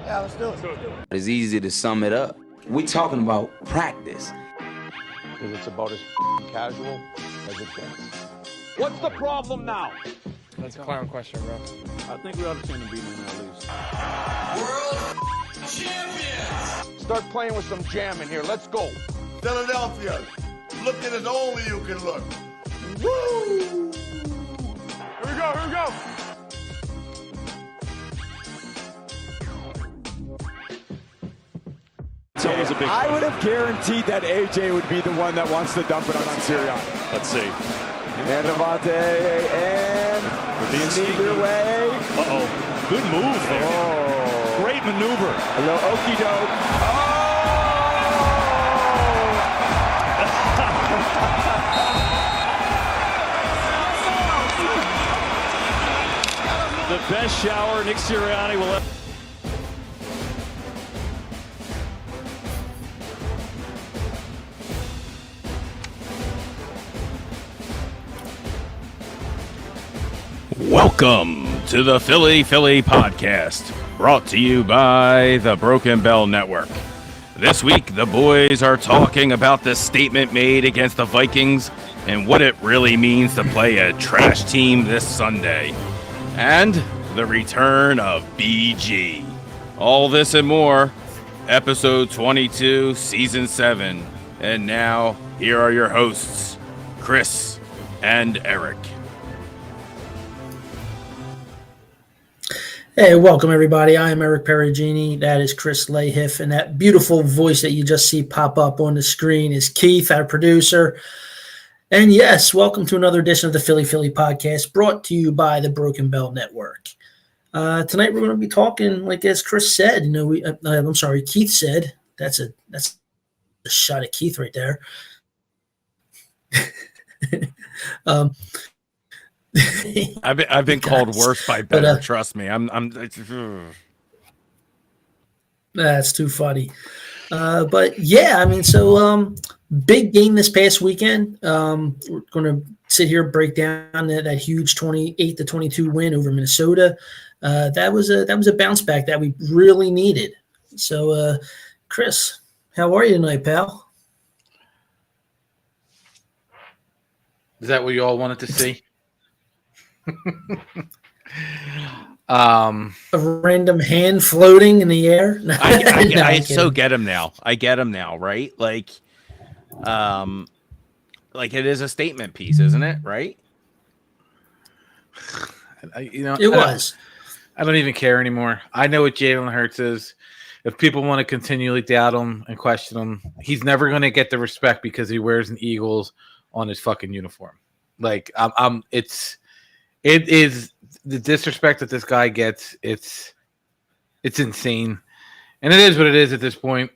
Yeah, let's do it. It's easy to sum it up. We're talking about practice. Because it's about as casual as it gets. What's the problem now? That's a clown question, bro. I think we ought to send a beat in at least. World champions! Start playing with some jam in here. Let's go. Philadelphia, looking as only you can look. Woo! Here we go, here we go. I would have guaranteed that AJ would be the one that wants to dump it on Sirianni. Let's see. And Devontae, and either way. Uh-oh. Good move there. Oh. Great maneuver. A little okey doke. The best shower Nick Sirianni will ever. Welcome to the Philly Podcast, brought to you by the Broken Bell Network. This week, the boys are talking about the statement made against the Vikings and what it really means to play a trash team this Sunday, and the return of BG. All this and more, episode 22, season 7. And now, here are your hosts, Chris and Eric. Hey, welcome everybody. I am Eric Perugini. That is Chris Lahiff, and that beautiful voice that you just see pop up on the screen is Keith, our producer. And yes, welcome to another edition of the Philly Podcast, brought to you by the Broken Bell Network. Tonight we're going to be talking, like as Chris said. Keith said. That's a shot at Keith right there. I've been called worse by better. Trust me. That's too funny. But yeah, I mean, so big game this past weekend. We're going to sit here and break down that huge 28-22 win over Minnesota. That was a bounce back that we really needed. So, Chris, how are you tonight, pal? Is that what you all wanted to see? A random hand floating in the air. I so get him now. I get him now, right? Like it is a statement piece, isn't it? Right? It was. I don't even care anymore. I know what Jalen Hurts is. If people want to continually doubt him and question him, he's never going to get the respect because he wears an Eagles on his fucking uniform. Like it is the disrespect that this guy gets. It's insane, and it is what it is at this point.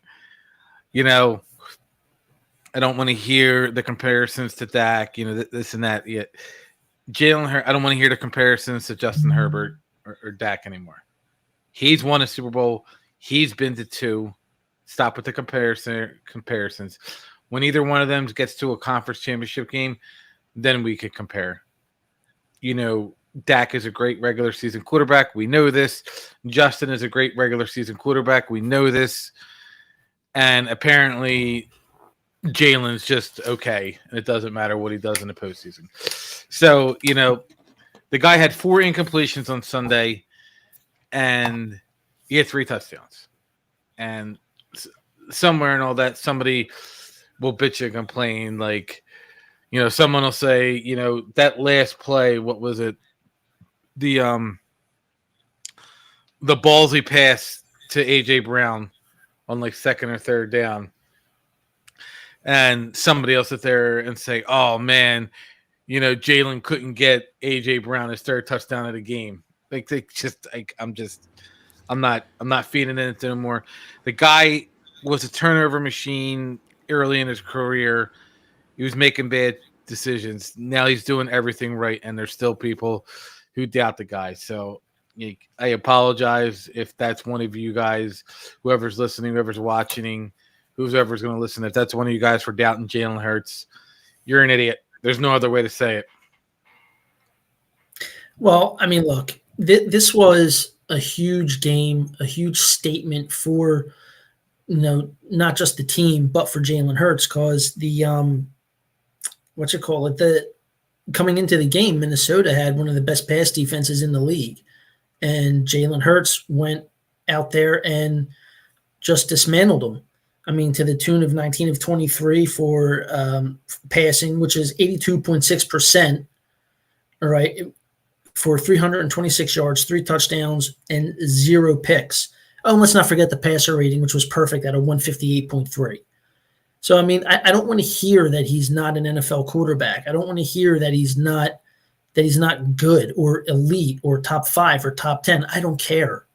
You know, I don't want to hear the comparisons to Dak. You know, this and that. Yet, Jalen Hurts. I don't want to hear the comparisons to Justin Herbert or Dak anymore. He's won a Super Bowl. He's been to 2. Stop with the comparisons. When either one of them gets to a conference championship game, then we could compare. You know, Dak is a great regular season quarterback. We know this. Justin is a great regular season quarterback. We know this. And apparently, Jalen's just okay. And it doesn't matter what he does in the postseason. So, you know, the guy had 4 incompletions on Sunday, and he had 3 touchdowns. And somewhere in all that, somebody will bitch and complain, like, you know, someone will say, you know, that last play, what was it? The ballsy pass to AJ Brown on like 2nd or 3rd down. And somebody else sit there and say, oh man, you know, Jalen couldn't get AJ Brown his 3rd touchdown of the game. Like they just I'm not feeding it anymore. The guy was a turnover machine early in his career. He was making bad decisions. Now he's doing everything right, and there's still people who doubt the guy. So I apologize if that's one of you guys, whoever's listening, whoever's watching, whoever's going to listen. If that's one of you guys for doubting Jalen Hurts, you're an idiot. There's no other way to say it. Well, I mean, look, this was a huge game, a huge statement for, not just the team, but for Jalen Hurts, because the coming into the game, Minnesota had one of the best pass defenses in the league, and Jalen Hurts went out there and just dismantled them. I mean, to the tune of 19 of 23 for passing, which is 82.6%, all right, for 326 yards, 3 touchdowns, and 0 picks. Oh, and let's not forget the passer rating, which was perfect at a 158.3. So, I mean, I don't want to hear that he's not an NFL quarterback. I don't want to hear that he's not good or elite or top 5 or top 10. I don't care.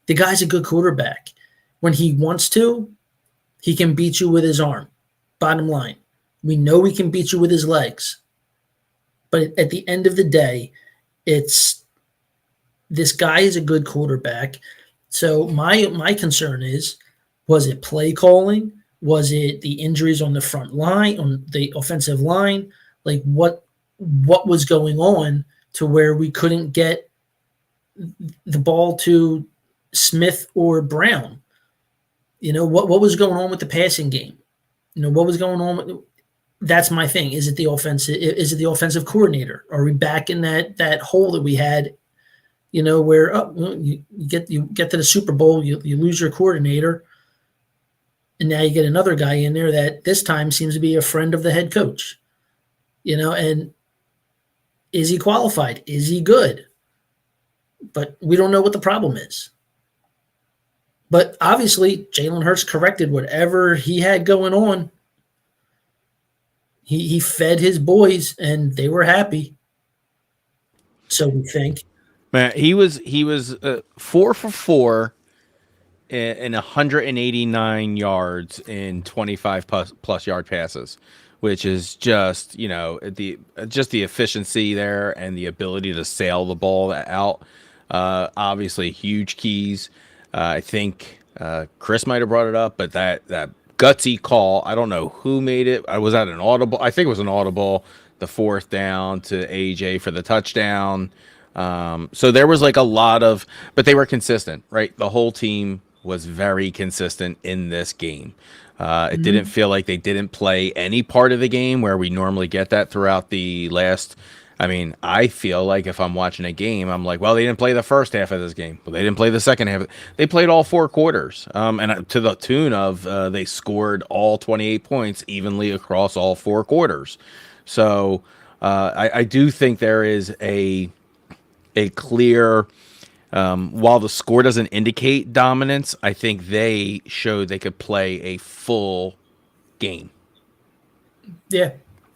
The guy's a good quarterback. When he wants to, he can beat you with his arm. Bottom line. We know he can beat you with his legs. But at the end of the day, this guy is a good quarterback. So my concern is, was it play calling? Was it the injuries on the front line, on the offensive line? Like what was going on to where we couldn't get the ball to Smith or Brown? What was going on with the passing game? What was going on? That's my thing. Is it the offensive coordinator? Are we back in that hole that we had? Where you get to the Super Bowl, you lose your coordinator, and now you get another guy in there that this time seems to be a friend of the head coach. And is he qualified? Is he good? But we don't know what the problem is. But obviously, Jalen Hurts corrected whatever he had going on. He fed his boys, and they were happy. So we think. Man, he was 4 for 4 and 189 yards in 25 plus yard passes, which is just the efficiency there and the ability to sail the ball out. Obviously, huge keys. I think Chris might have brought it up, but that gutsy call, I don't know who made it. Was that an audible? I think it was an audible. The 4th down to AJ for the touchdown. So there was like a lot of, but they were consistent, right? The whole team was very consistent in this game. It didn't feel like they didn't play any part of the game where we normally get that throughout the last. I mean, I feel like if I'm watching a game, I'm like, well, they didn't play the first half of this game. Well, they didn't play the second half. They played all 4 quarters. And to the tune of they scored all 28 points evenly across all 4 quarters. So I do think there is a clear, while the score doesn't indicate dominance, I think they showed they could play a full game. Yeah.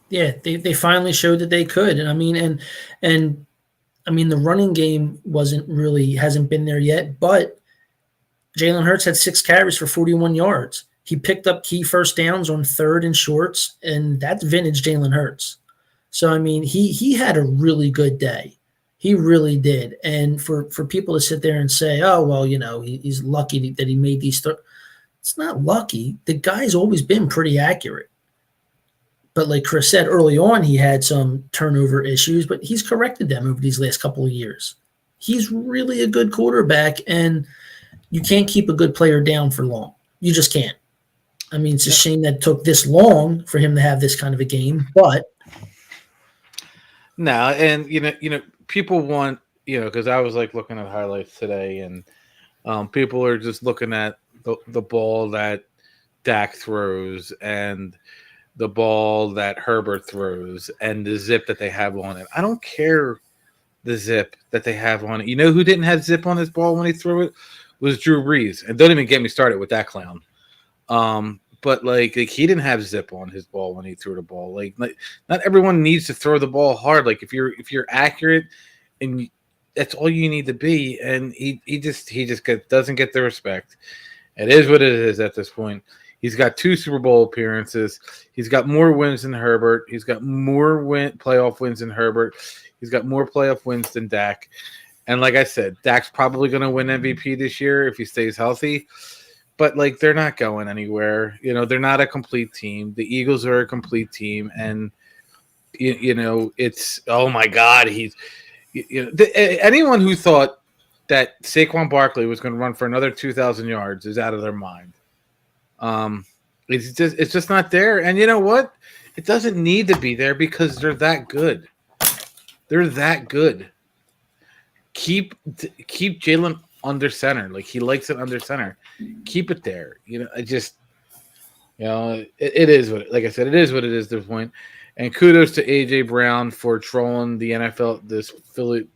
Yeah, they finally showed that they could. And I mean the running game hasn't been there yet, but Jalen Hurts had 6 carries for 41 yards. He picked up key first downs on 3rd and shorts, and that's vintage Jalen Hurts. So I mean, he had a really good day. He really did. And for people to sit there and say, oh, well, he's lucky that he made these. It's not lucky. The guy's always been pretty accurate. But like Chris said, early on, he had some turnover issues, but he's corrected them over these last couple of years. He's really a good quarterback, and you can't keep a good player down for long. You just can't. I mean, it's a shame that it took this long for him to have this kind of a game, but. No, and, people want, because I was like looking at highlights today, and people are just looking at the ball that Dak throws and the ball that Herbert throws and the zip that they have on it. I don't care the zip that they have on it. You know who didn't have zip on his ball when he threw it? Was Drew Brees. And don't even get me started with that clown. But like he didn't have zip on his ball when he threw the ball. Like not everyone needs to throw the ball hard. Like if you're accurate and that's all you need to be. And he just doesn't get the respect. It is what it is at this point. He's got 2 Super Bowl appearances. He's got more wins than Herbert. He's got more playoff wins than Herbert. He's got more playoff wins than Dak. And like I said, Dak's probably going to win MVP this year if he stays healthy. But, like, they're not going anywhere. They're not a complete team. The Eagles are a complete team. And, it's, oh, my God, anyone who thought that Saquon Barkley was going to run for another 2,000 yards is out of their mind. It's just not there. And you know what? It doesn't need to be there because they're that good. They're that good. Keep Jalen under center. Like, he likes it under center. Keep it there. It is what, like I said, it is what it is at this point. And kudos to AJ Brown for trolling the NFL, this Philly,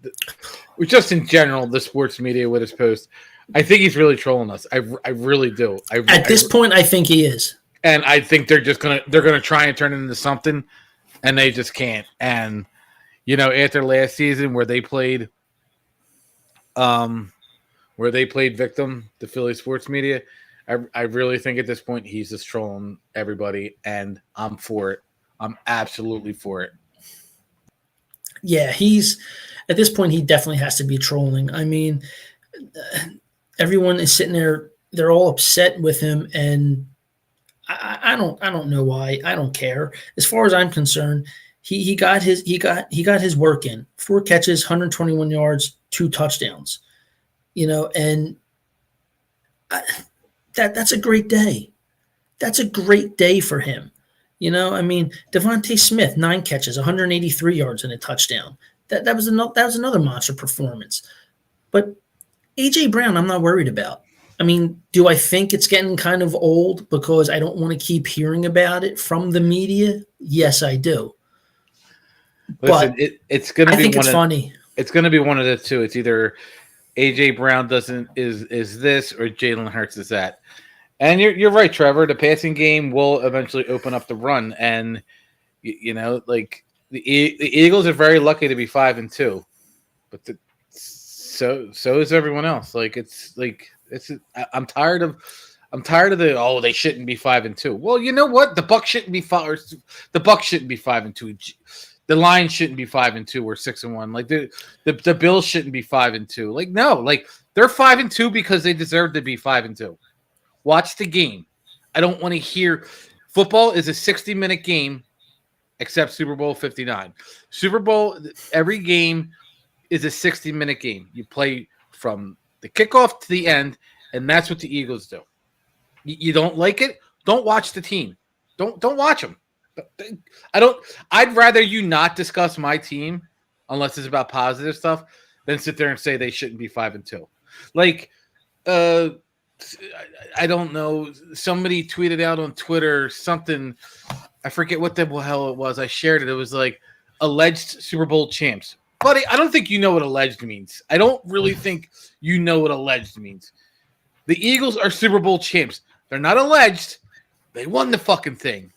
just in general, the sports media with his post. I think he's really trolling us. I really do. At this point, I think he is. And I think they're gonna try and turn it into something, and they just can't. And after last season where they played victim, the Philly sports media, I really think at this point he's just trolling everybody, and I'm for it. I'm absolutely for it. Yeah, at this point, he definitely has to be trolling. I mean, everyone is sitting there; they're all upset with him, and I don't know why. I don't care. As far as I'm concerned, he got his work in. 4 catches, 121 yards, 2 touchdowns. And that's a great day. That's a great day for him. I mean, Devontae Smith, 9 catches, 183 yards and a touchdown. That was another monster performance. But AJ Brown, I'm not worried about. I mean, do I think it's getting kind of old because I don't want to keep hearing about it from the media? Yes, I do. Listen, but it's going to be. I think it's funny. It's going to be one of the two. It's either AJ Brown is this or Jalen Hurts is that. And you're right, Trevor. The passing game will eventually open up the run, and like the Eagles are very lucky to be 5-2, but so is everyone else. Like I'm tired of the they shouldn't be 5-2. Well, you know what? The Bucs shouldn't be 5. The Bucs shouldn't be 5-2. The Lions shouldn't be 5-2 or 6-1. Like the Bills shouldn't be 5-2. Like no, like they're 5-2 because they deserve to be 5-2. Watch the game. I don't want to hear. Football is a 60-minute game, except Super Bowl 59. Super Bowl, every game is a 60-minute game. You play from the kickoff to the end, and that's what the Eagles do. You don't like it? Don't watch the team. Don't watch them. I'd rather you not discuss my team unless it's about positive stuff than sit there and say they shouldn't be 5-2. Like, I don't know. Somebody tweeted out on Twitter something. I forget what the hell it was. I shared it. It was like alleged Super Bowl champs. Buddy, I don't think you know what alleged means. I don't really think you know what alleged means. The Eagles are Super Bowl champs. They're not alleged. They won the fucking thing.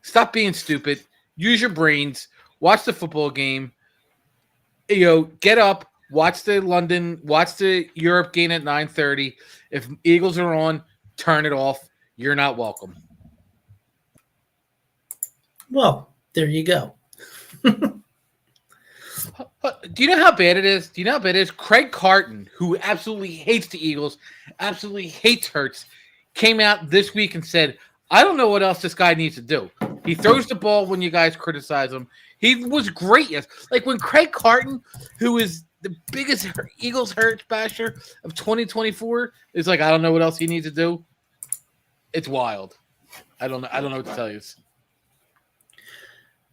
Stop being stupid. Use your brains. Watch the football game. Get up. Watch the Europe game at 9:30. If Eagles are on, turn it off. You're not welcome. Well, there you go. Do you know how bad it is? Craig Carton, who absolutely hates the Eagles, absolutely hates Hurts, came out this week and said, I don't know what else this guy needs to do. He throws the ball when you guys criticize him. He was great. Yes. Like when Craig Carton, who is the biggest Eagles Hurts basher of 2024, is like, I don't know what else he needs to do. It's wild. I don't know what to tell you.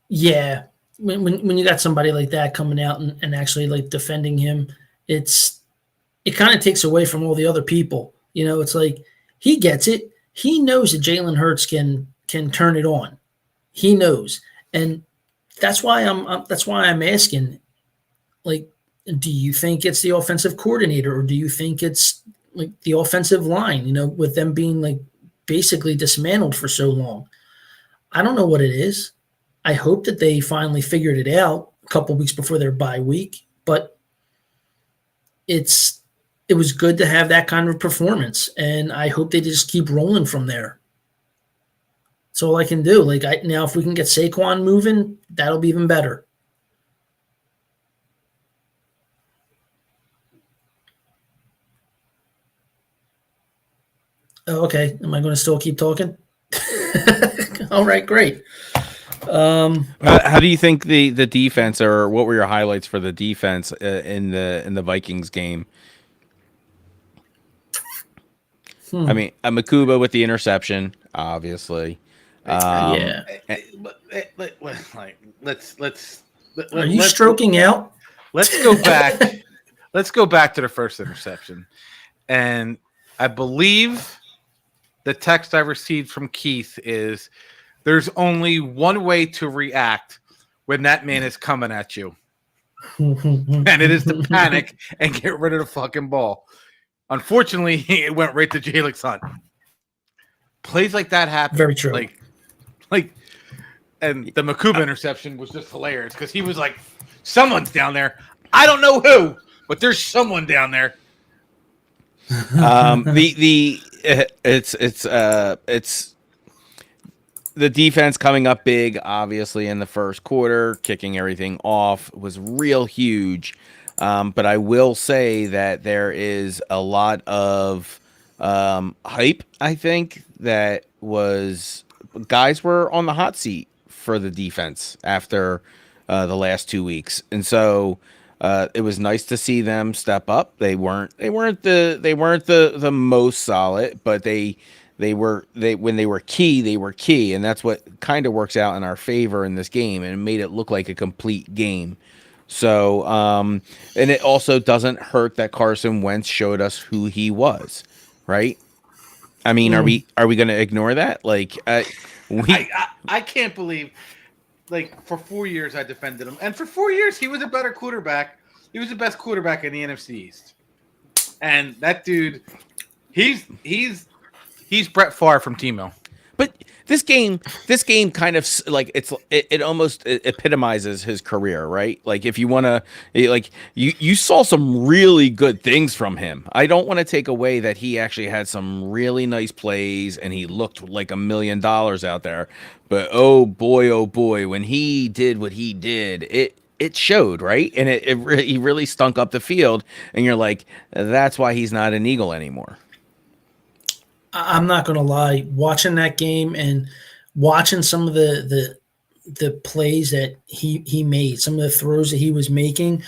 Yeah. When you got somebody like that coming out and actually like defending him, it kind of takes away from all the other people. It's like he gets it. He knows that Jalen Hurts can turn it on. He knows, and that's why I'm asking. Like, do you think it's the offensive coordinator, or do you think it's like the offensive line? With them being like basically dismantled for so long, I don't know what it is. I hope that they finally figured it out a couple weeks before their bye week, but it was good to have that kind of performance, and I hope they just keep rolling from there. That's all I can do. Now, if we can get Saquon moving, that'll be even better. Oh, okay. Am I going to still keep talking? All right, great. How do you think the defense, or what were your highlights for the defense in the Vikings game? I mean, Makuba with the interception, obviously. Yeah. Are you Let's stroking out? Let's go back. Let's go back to the first interception. And I believe the text I received from Keith is there's only one way to react when that man is coming at you. And it is to panic and get rid of the fucking ball. Unfortunately, it went right to Jalen Hunt. Plays like that happen. Very true. And the Makuba interception was just hilarious because he was like, someone's down there. I don't know who, but there's someone down there. It's the defense coming up big, obviously, in the first quarter, kicking everything off was real huge. But I will say that there is a lot of hype, I think, that was guys were on the hot seat for the defense after the last 2 weeks. And so it was nice to see them step up. They weren't the most solid, but when they were key, and that's what kind of works out in our favor in this game, and it made it look like a complete game. So, and it also doesn't hurt that Carson Wentz showed us who he was, right? I mean, are we going to ignore that? Like, I can't believe, like, for 4 years I defended him, and for 4 years he was a better quarterback. He was the best quarterback in the NFC East, and that dude, he's Brett Favre from T-Mill. But this game kind of like it almost epitomizes his career, right? Like if you want to, like you saw some really good things from him. I don't want to take away that he actually had some really nice plays and he looked like $1 million out there. But oh boy, when he did what he did, it showed, right? And he really stunk up the field. And you're like, that's why he's not an Eagle anymore. I'm not going to lie. Watching that game and watching some of the plays that he made, some of the throws that he was making,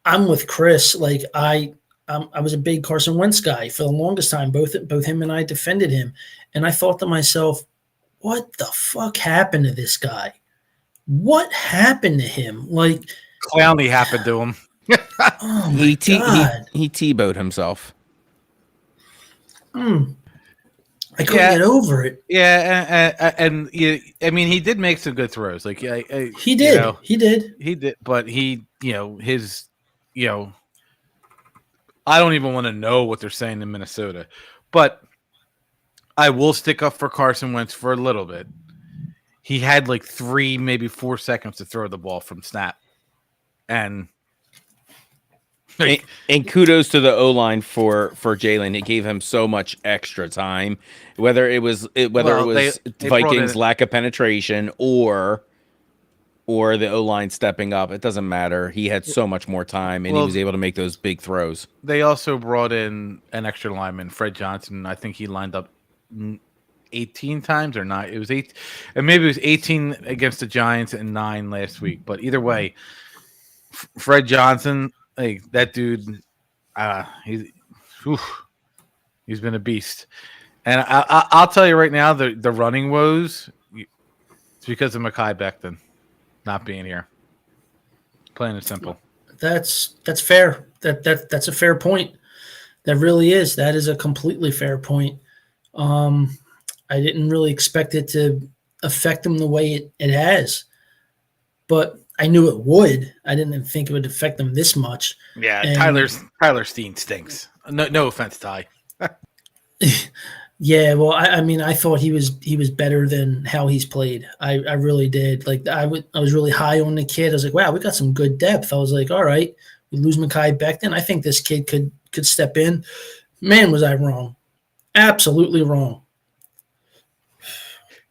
I'm with Chris. Like I was a big Carson Wentz guy for the longest time. Both him and I defended him, and I thought to myself, "What the fuck happened to this guy? What happened to him? Like Clowney happened to him." Oh my God. He T-bowed himself. I couldn't get over it. Yeah, and I mean, he did make some good throws. Like, he did, he did, but I don't even want to know what they're saying in Minnesota. But I will stick up for Carson Wentz for a little bit. He had like 3, maybe 4 seconds to throw the ball from snap, and kudos to the O-line for Jalen. It gave him so much extra time, whether it was Vikings lack of penetration or the O-line stepping up. It doesn't matter. He had so much more time, and he was able to make those big throws. They also brought in an extra lineman, Fred Johnson. I think he lined up 18 times or not. It was 8, and maybe it was 18 against the Giants and 9 last week. But either way, Fred Johnson. Like that dude, he's been a beast, and I'll tell you right now, the running woes, it's because of Mekhi Becton not being here. Plain and simple. That's fair. That's a fair point. That really is. That is a completely fair point. I didn't really expect it to affect him the way it has, but I knew it would. I didn't think it would affect them this much. Yeah, and Tyler Steen stinks. No offense, Ty. Yeah, well, I mean, I thought he was better than how he's played. I really did. Like I was really high on the kid. I was like, wow, we got some good depth. I was like, all right, we lose Mekhi Becton. I think this kid could step in. Man, was I wrong? Absolutely wrong.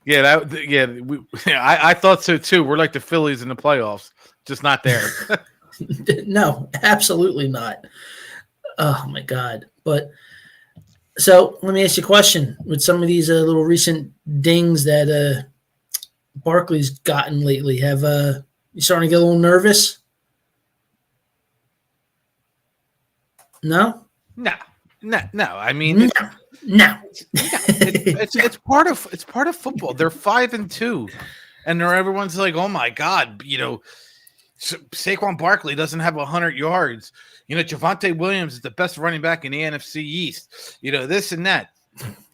Yeah, I thought so too. We're like the Phillies in the playoffs, just not there. No, absolutely not. Oh my God! But so let me ask you a question: with some of these little recent dings that Barkley's gotten lately, have you starting to get a little nervous? No. I mean, No. It's part of football. They're 5-2, and everyone's like, oh my god, Saquon Barkley doesn't have 100 yards. Javonte Williams is the best running back in the NFC East. This and that.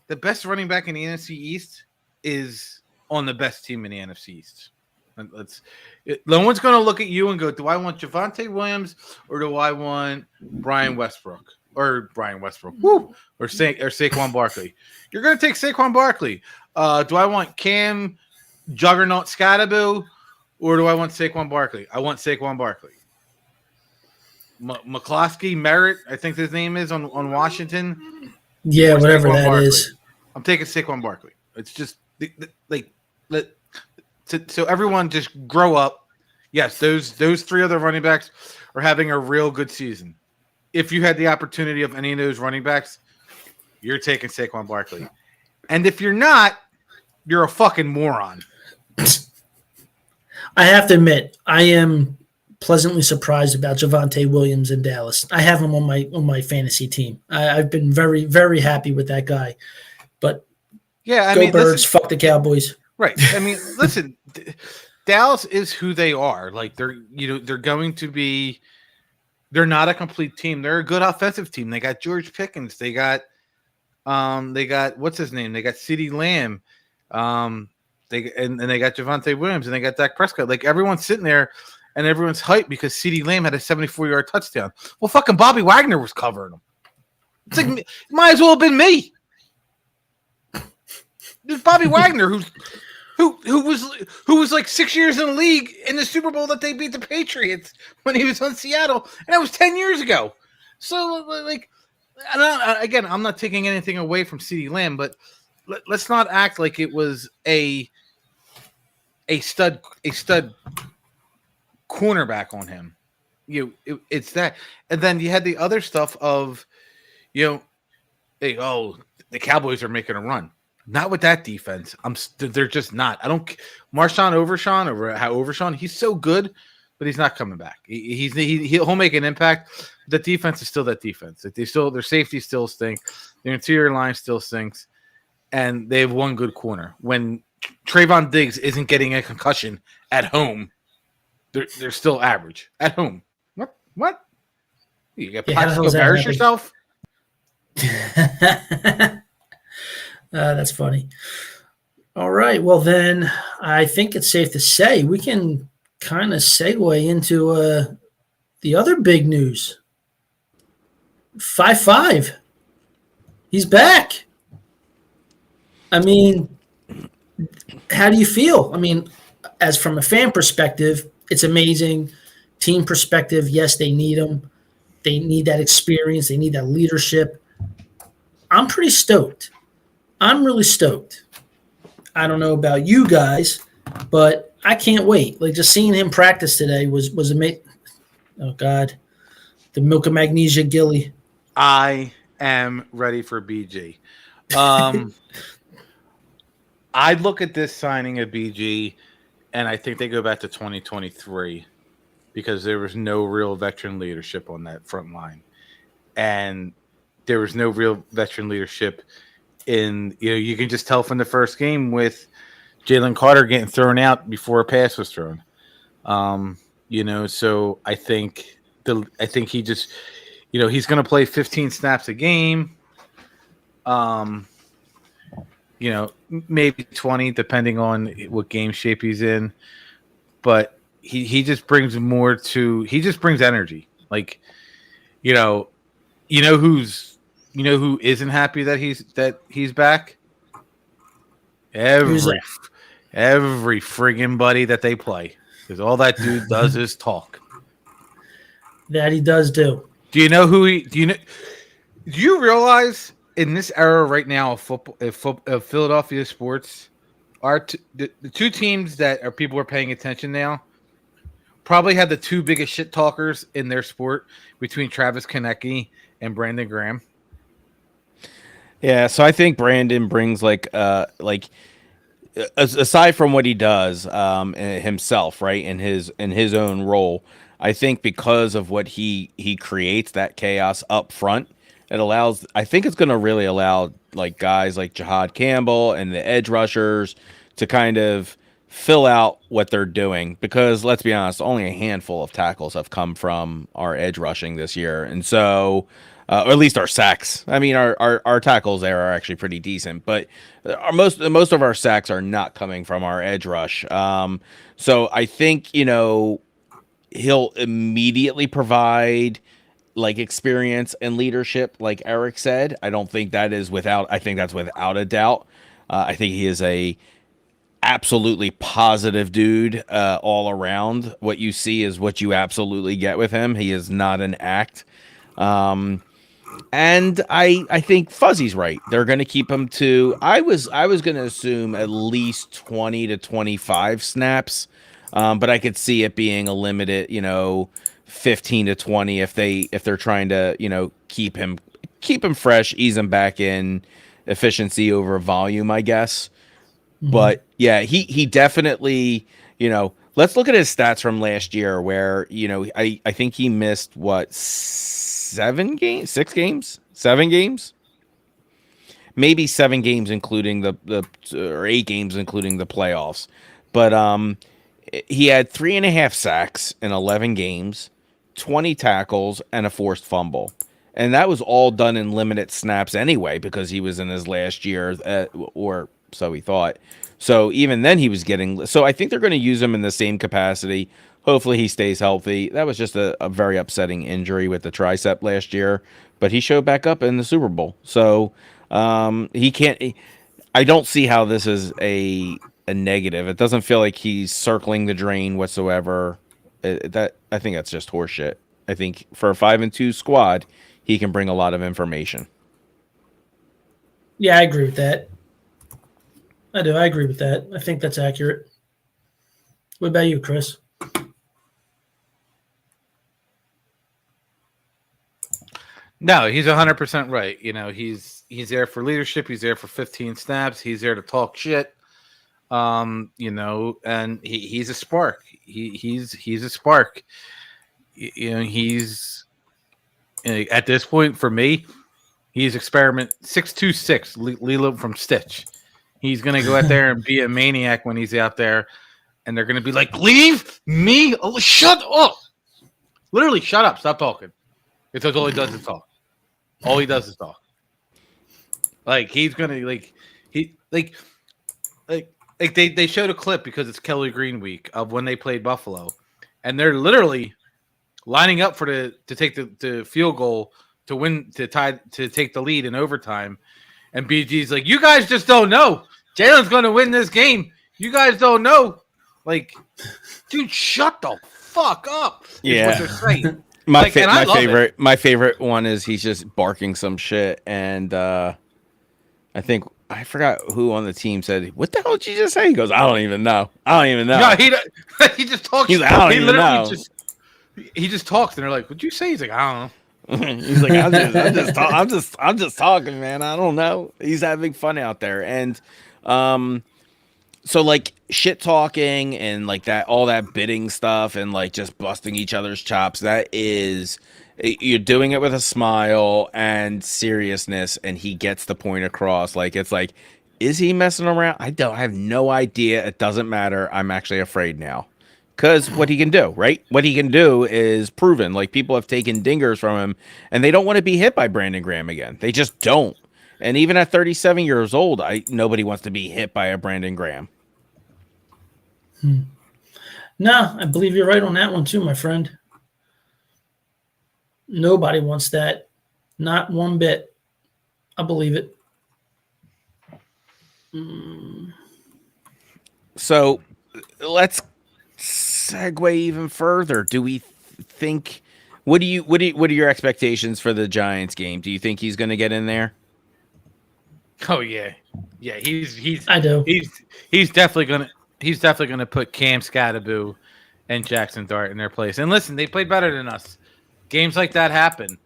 The best running back in the NFC East is on the best team in the NFC East. No one's going to look at you and go, do I want Javonte Williams or do I want Brian Westbrook? Or Saquon Barkley. You're going to take Saquon Barkley. Do I want Cam Juggernaut Scatterboo or do I want Saquon Barkley? I want Saquon Barkley. McCloskey Merritt, I think his name is on Washington. Yeah, whatever that is. I'm taking Saquon Barkley. It's just so everyone just grow up. Yes, those three other running backs are having a real good season. If you had the opportunity of any of those running backs, you're taking Saquon Barkley. And if you're not, you're a fucking moron. I have to admit, I am pleasantly surprised about Javonte Williams in Dallas. I have him on my fantasy team. I've been very, very happy with that guy. But yeah, go Birds, fuck the Cowboys. Right. I mean, listen, Dallas is who they are. Like they're going to be. They're not a complete team. They're a good offensive team. They got George Pickens. They got what's his name? They got CeeDee Lamb. They got Javonte Williams and they got Dak Prescott. Like everyone's sitting there and everyone's hyped because CeeDee Lamb had a 74-yard touchdown. Well, fucking Bobby Wagner was covering him. It's like it might as well have been me. There's Bobby Wagner who was like 6 years in the league in the Super Bowl that they beat the Patriots when he was on Seattle, and that was 10 years ago. So, like, I'm not taking anything away from CeeDee Lamb, but let's not act like it was a stud cornerback on him. It's that, and then you had the other stuff of, the Cowboys are making a run. Not with that defense. They're just not. I don't. Marshawn Overshawn, he's so good, but he's not coming back. He'll make an impact. The defense is still that defense. Their safety still stink. Their interior line still stinks, and they have one good corner. When Trayvon Diggs isn't getting a concussion at home, they're still average at home. What? You got to embarrass yourself? That's funny. All right. Well, then I think it's safe to say we can kind of segue into the other big news. 5-5. He's back. I mean, how do you feel? I mean, as from a fan perspective, it's amazing. Team perspective, yes, they need him. They need that experience. They need that leadership. I'm pretty stoked. I'm really stoked. I don't know about you guys, but I can't wait. Like just seeing him practice today was amazing. Oh God, the milk of magnesia, Gilly. I am ready for BG. I look at this signing of BG, and I think they go back to 2023 because there was no real veteran leadership on that front line, and there was no real veteran leadership. You can just tell from the first game with Jalen Carter getting thrown out before a pass was thrown. So I think he just, he's going to play 15 snaps a game. Maybe 20 depending on what game shape he's in. But he just brings he just brings energy. Like, who isn't happy that he's back? Every friggin' buddy that they play, because all that dude does is talk. That he does do. Do you know who do you realize in this era right now of football, of Philadelphia sports, the two teams that people are paying attention now probably have the two biggest shit talkers in their sport between Travis Konecny and Brandon Graham. Yeah, so I think Brandon brings aside from what he does himself, right, in his own role, I think because of what he creates, that chaos up front, I think it's going to really allow like guys like Jihad Campbell and the edge rushers to kind of fill out what they're doing, because let's be honest, only a handful of tackles have come from our edge rushing this year. And so, or at least our sacks. I mean, our tackles there are actually pretty decent, but most of our sacks are not coming from our edge rush. So I think, he'll immediately provide like experience and leadership, like Eric said. I think that's without a doubt. I think he is a absolutely positive dude all around. What you see is what you absolutely get with him. He is not an act. And I think Fuzzy's right. They're going to keep him to, I was going to assume at least 20 to 25 snaps. But I could see it being a limited, 15 to 20 if they're trying to, keep him fresh, ease him back in, efficiency over volume, I guess. Mm-hmm. But yeah, he definitely, let's look at his stats from last year where, I think he missed seven games, maybe 7 games, including or 8 games, including the playoffs. But, he had 3.5 sacks in 11 games, 20 tackles, and a forced fumble. And that was all done in limited snaps anyway, because he was in his last year, or so he thought. So even then he was getting... So I think they're going to use him in the same capacity. Hopefully he stays healthy. That was just a very upsetting injury with the tricep last year. But he showed back up in the Super Bowl. So he can't... I don't see how this is a negative. It doesn't feel like he's circling the drain whatsoever. I think that's just horseshit. I think for a 5-2 squad, he can bring a lot of information. Yeah, I agree with that. I do. I agree with that. I think that's accurate. What about you, Chris? No, he's 100% right. He's there for leadership. He's there for 15 snaps. He's there to talk shit. And he's a spark. He's a spark. He's at this point for me, he's experiment 626 Lilo from Stitch. He's gonna go out there and be a maniac when he's out there, and they're gonna be like, "Leave me! Oh, shut up! Literally, shut up! Stop talking." It's all he does is talk. All he does is talk. Like he's gonna they showed a clip because it's Kelly Green week of when they played Buffalo, and they're literally lining up to take the field goal to win, to take the lead in overtime. And BG's like, "You guys just don't know. Jalen's going to win this game. You guys don't know." Like, dude, shut the fuck up. Yeah. What they're saying. My favorite one is he's just barking some shit, and I forgot who on the team said, "What the hell did you just say?" He goes, "I don't even know. No, he just talks. He's like, "I don't even know." He just talks, and they're like, "What'd you say?" He's like, "I don't know." He's like, I'm just talking, man. I don't know. He's having fun out there. And so like shit talking and like that, all that bidding stuff and like just busting each other's chops, you're doing it with a smile and seriousness, and he gets the point across. Like, it's like, is he messing around? I have no idea. It doesn't matter. I'm actually afraid now. Because what he can do, right? What he can do is proven. Like, people have taken dingers from him, and they don't want to be hit by Brandon Graham again. They just don't. And even at 37 years old, nobody wants to be hit by a Brandon Graham. No, I believe you're right on that one too, my friend. Nobody wants that. Not one bit. I believe it. So let's segue even further. Do we think? What are your expectations for the Giants game? Do you think he's going to get in there? Oh yeah. He's. I do. He's definitely gonna put Cam Scatterboo and Jackson Dart in their place. And listen, they played better than us. Games like that happen.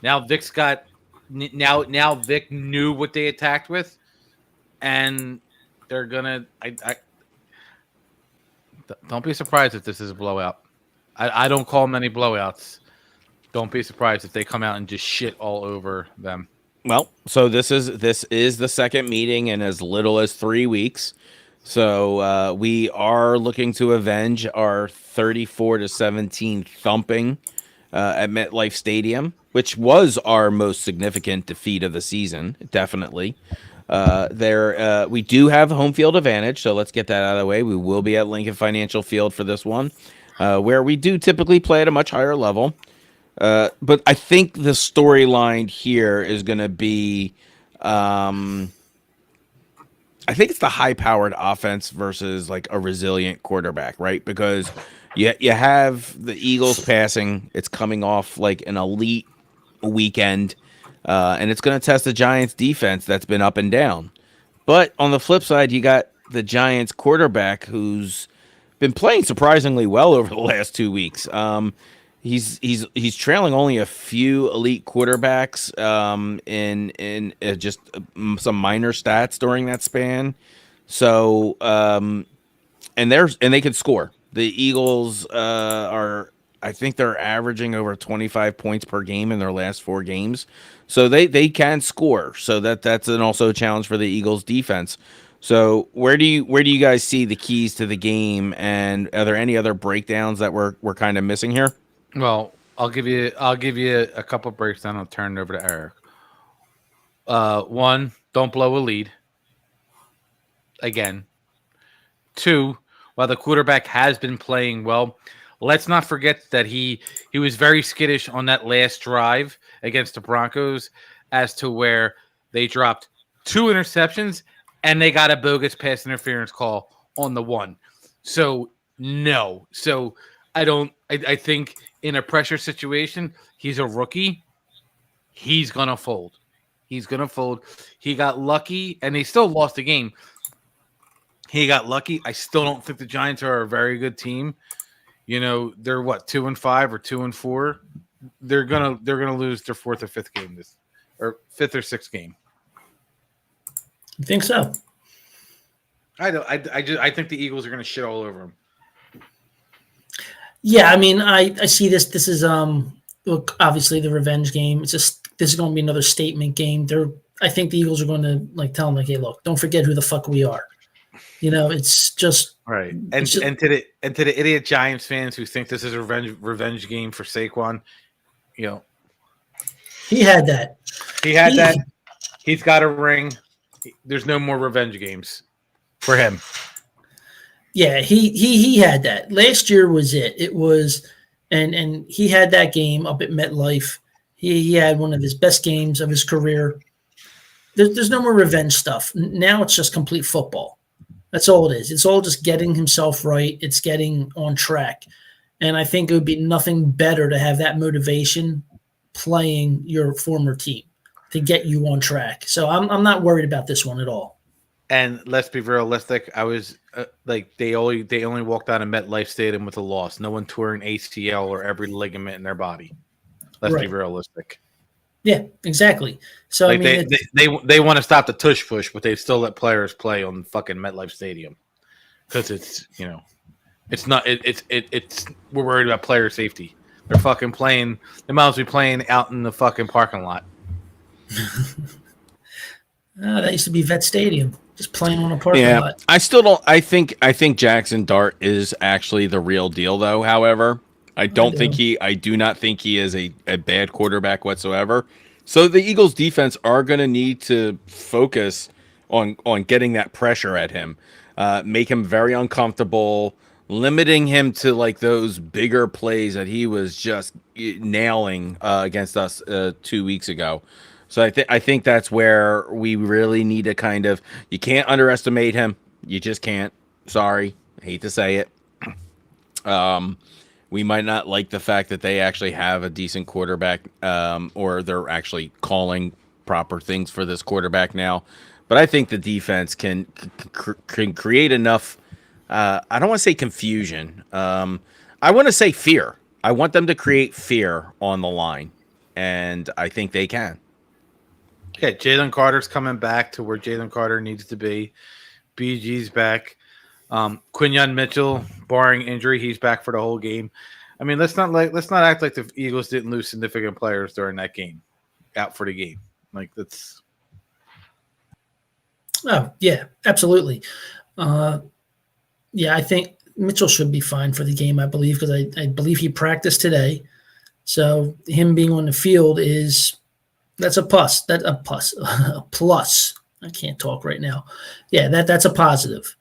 Now Vic's got. Now Vic knew what they attacked with, and they're gonna. I don't be surprised if this is a blowout. I don't call many blowouts. Don't be surprised if they come out and just shit all over them. Well, so this is the second meeting in as little as 3 weeks. So we are looking to avenge our 34-17 thumping at MetLife Stadium, which was our most significant defeat of the season, definitely. We do have home field advantage, so let's get that out of the way. We will be at Lincoln Financial Field for this one, where we do typically play at a much higher level. But I think the storyline here is going to be, I think it's the high-powered offense versus like a resilient quarterback, right? Because you have the Eagles passing; it's coming off like an elite weekend, and it's going to test the Giants' defense that's been up and down. But on the flip side, you got the Giants' quarterback who's been playing surprisingly well over the last 2 weeks. He's trailing only a few elite quarterbacks in just some minor stats during that span. So and they can score. The Eagles I think they're averaging over 25 points per game in their last 4 games. So they can score. So that's also a challenge for the Eagles defense. So where do you guys see the keys to the game, and are there any other breakdowns that we're kind of missing here? Well, I'll give you a couple breaks, then I'll turn it over to Eric. One, don't blow a lead. Again. 2, while the quarterback has been playing well, let's not forget that he was very skittish on that last drive against the Broncos, as to where they dropped 2 interceptions and they got a bogus pass interference call on the one. So no. So I think in a pressure situation, he's a rookie. He's going to fold. He got lucky, and they still lost the game. He got lucky. I still don't think the Giants are a very good team. You know, they're what, 2-5 or 2-4. They're gonna lose their 4th or 5th game or 5th or 6th game. You think so? I think the Eagles are gonna shit all over them. Yeah, I mean, I see this. This is look, obviously the revenge game. This is going to be another statement game. I think the Eagles are going to tell them hey, look, don't forget who the fuck we are. You know, it's just right. And to the idiot Giants fans who think this is a revenge game for Saquon, you know, he had that. He's got a ring. There's no more revenge games for him. Yeah, he had that. Last year was it. It was, and he had that game up at MetLife. He had one of his best games of his career. There's no more revenge stuff. Now it's just complete football. That's all it is. It's all just getting himself right. It's getting on track. And I think it would be nothing better to have that motivation playing your former team to get you on track. So I'm not worried about this one at all. And let's be realistic. I was they only walked out of MetLife Stadium with a loss. No one tore an ACL or every ligament in their body. Let's be realistic. Yeah, exactly. So I mean, they want to stop the tush push, but they still let players play on fucking MetLife Stadium because it's it's not it's we're worried about player safety. They're fucking playing. They might as well be playing out in the fucking parking lot. That used to be Vet Stadium, just playing on a parking lot. I still don't. I think Jackson Dart is actually the real deal, though. However, I do not think he is a bad quarterback whatsoever. So the Eagles defense are going to need to focus on getting that pressure at him, make him very uncomfortable, limiting him to like those bigger plays that he was just nailing against us 2 weeks ago. So I think that's where we really need to kind of, you can't underestimate him. You just can't. Sorry. I hate to say it. We might not like the fact that they actually have a decent quarterback, or they're actually calling proper things for this quarterback now. But I think the defense can create enough. I don't want to say confusion. I want to say fear. I want them to create fear on the line, and I think they can. Yeah, Jalen Carter's coming back to where Jalen Carter needs to be. BG's back. Quinyon Mitchell, barring injury, he's back for the whole game. I mean, let's not act like the Eagles didn't lose significant players during that game, out for the game. Like that's. Oh yeah, absolutely. Yeah, I think Mitchell should be fine for the game. I believe because I believe he practiced today, so him being on the field that's a plus. That a plus, a plus. I can't talk right now. Yeah, that's a positive.